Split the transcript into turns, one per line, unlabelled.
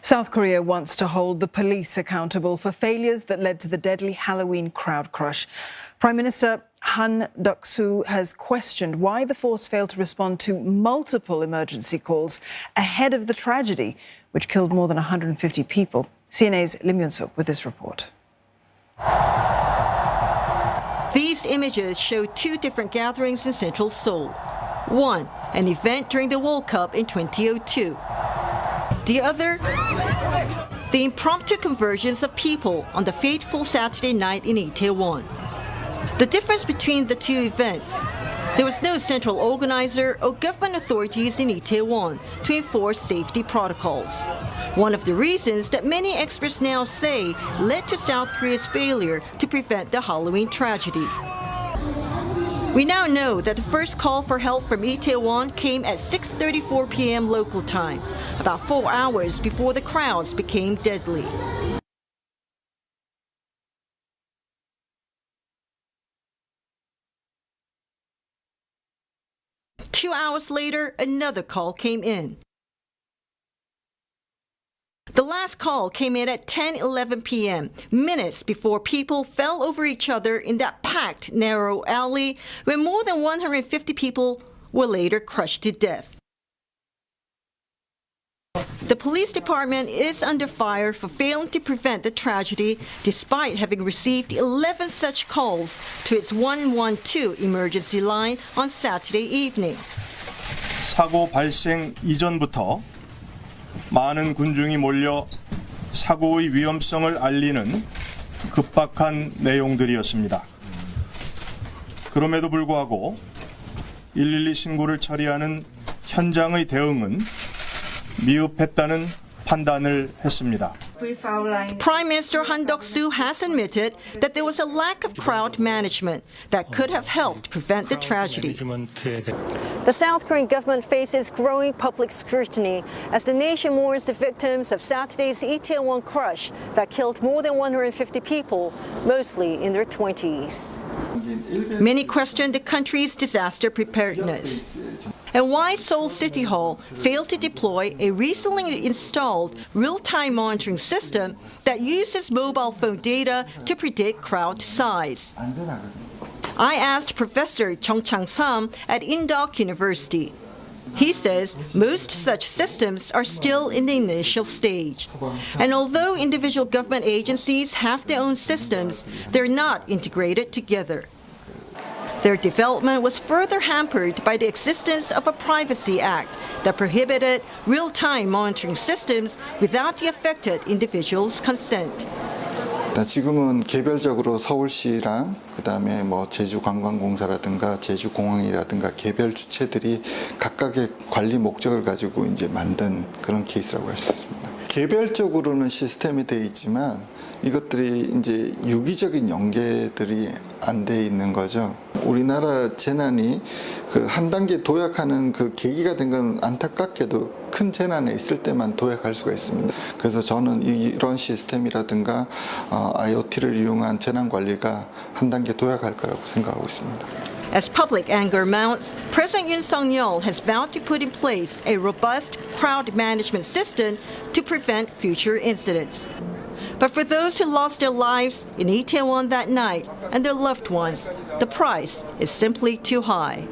South Korea wants to hold the police accountable for failures that led to the deadly Halloween crowd crush. Prime Minister Duck-soo has questioned why the force failed to respond to multiple emergency calls ahead of the tragedy, which killed more than 150 people. CNA's Lim Yun-suk with this report.
These images show two different gatherings in central Seoul. One, an event during the World Cup in 2002. The other, the impromptu conversions of people on the fateful Saturday night in Itaewon. The difference between the two events: there was no central organizer or government authorities in Itaewon to enforce safety protocols. One of the reasons that many experts now say led to South Korea's failure to prevent the Halloween tragedy. We now know that the first call for help from Itaewon came at 6:34 p.m. local time, about 4 hours before the crowds became deadly. Two hours later, another call came in. The last call came in at 10:11 p.m., minutes before people fell over each other in that packed, narrow alley where more than 150 people were later crushed to death. The police department is under fire for failing to prevent the tragedy, despite having received 11 such calls to its 112 emergency line on Saturday evening.
사고 발생 이전부터 많은 군중이 몰려 사고의 위험성을 알리는 급박한 내용들이었습니다. 그럼에도 불구하고 112 신고를 처리하는 현장의 대응은 미흡했다는 판단을 했습니다.
Prime Minister Duck-soo has admitted that there was a lack of crowd management that could have helped prevent the tragedy.
The South Korean government faces growing public scrutiny as the nation mourns the victims of Saturday's Itaewon crush that killed more than 150 people, mostly in their 20s.
Many question the country's disaster preparedness and why Seoul City Hall failed to deploy a recently installed real-time monitoring system that uses mobile phone data to predict crowd size. I asked Professor Chung Chang-sam at Indok University. He says most such systems are still in the initial stage. And although individual government agencies have their own systems, they're not integrated together. Their development was further hampered by the existence of a Privacy Act that prohibited real-time monitoring systems without the affected individual's consent.
지금은 개별적으로 서울시랑 그다음에 제주관광공사라든가 제주공항이라든가 개별 주체들이 각각의 관리 목적을 가지고 이제 만든 그런 케이스라고 할 수 있습니다. 개별적으로는 시스템이 돼 있지만 이것들이 이제 유기적인 연계들이 안 돼 있는 거죠. 우리나라 재난이 그 한 단계 도약하는 그 계기가 된 건 안타깝게도 큰 재난에 있을 때만 도약할 수가 있습니다. 그래서 저는 이런 시스템이라든가 IoT를 이용한 재난 관리가 한 단계 도약할 거라고 생각하고 있습니다.
As public anger mounts, President Yoon Suk-yeol has vowed to put in place a robust crowd management system to prevent future incidents. But for those who lost their lives in Itaewon that night and their loved ones, the price is simply too high.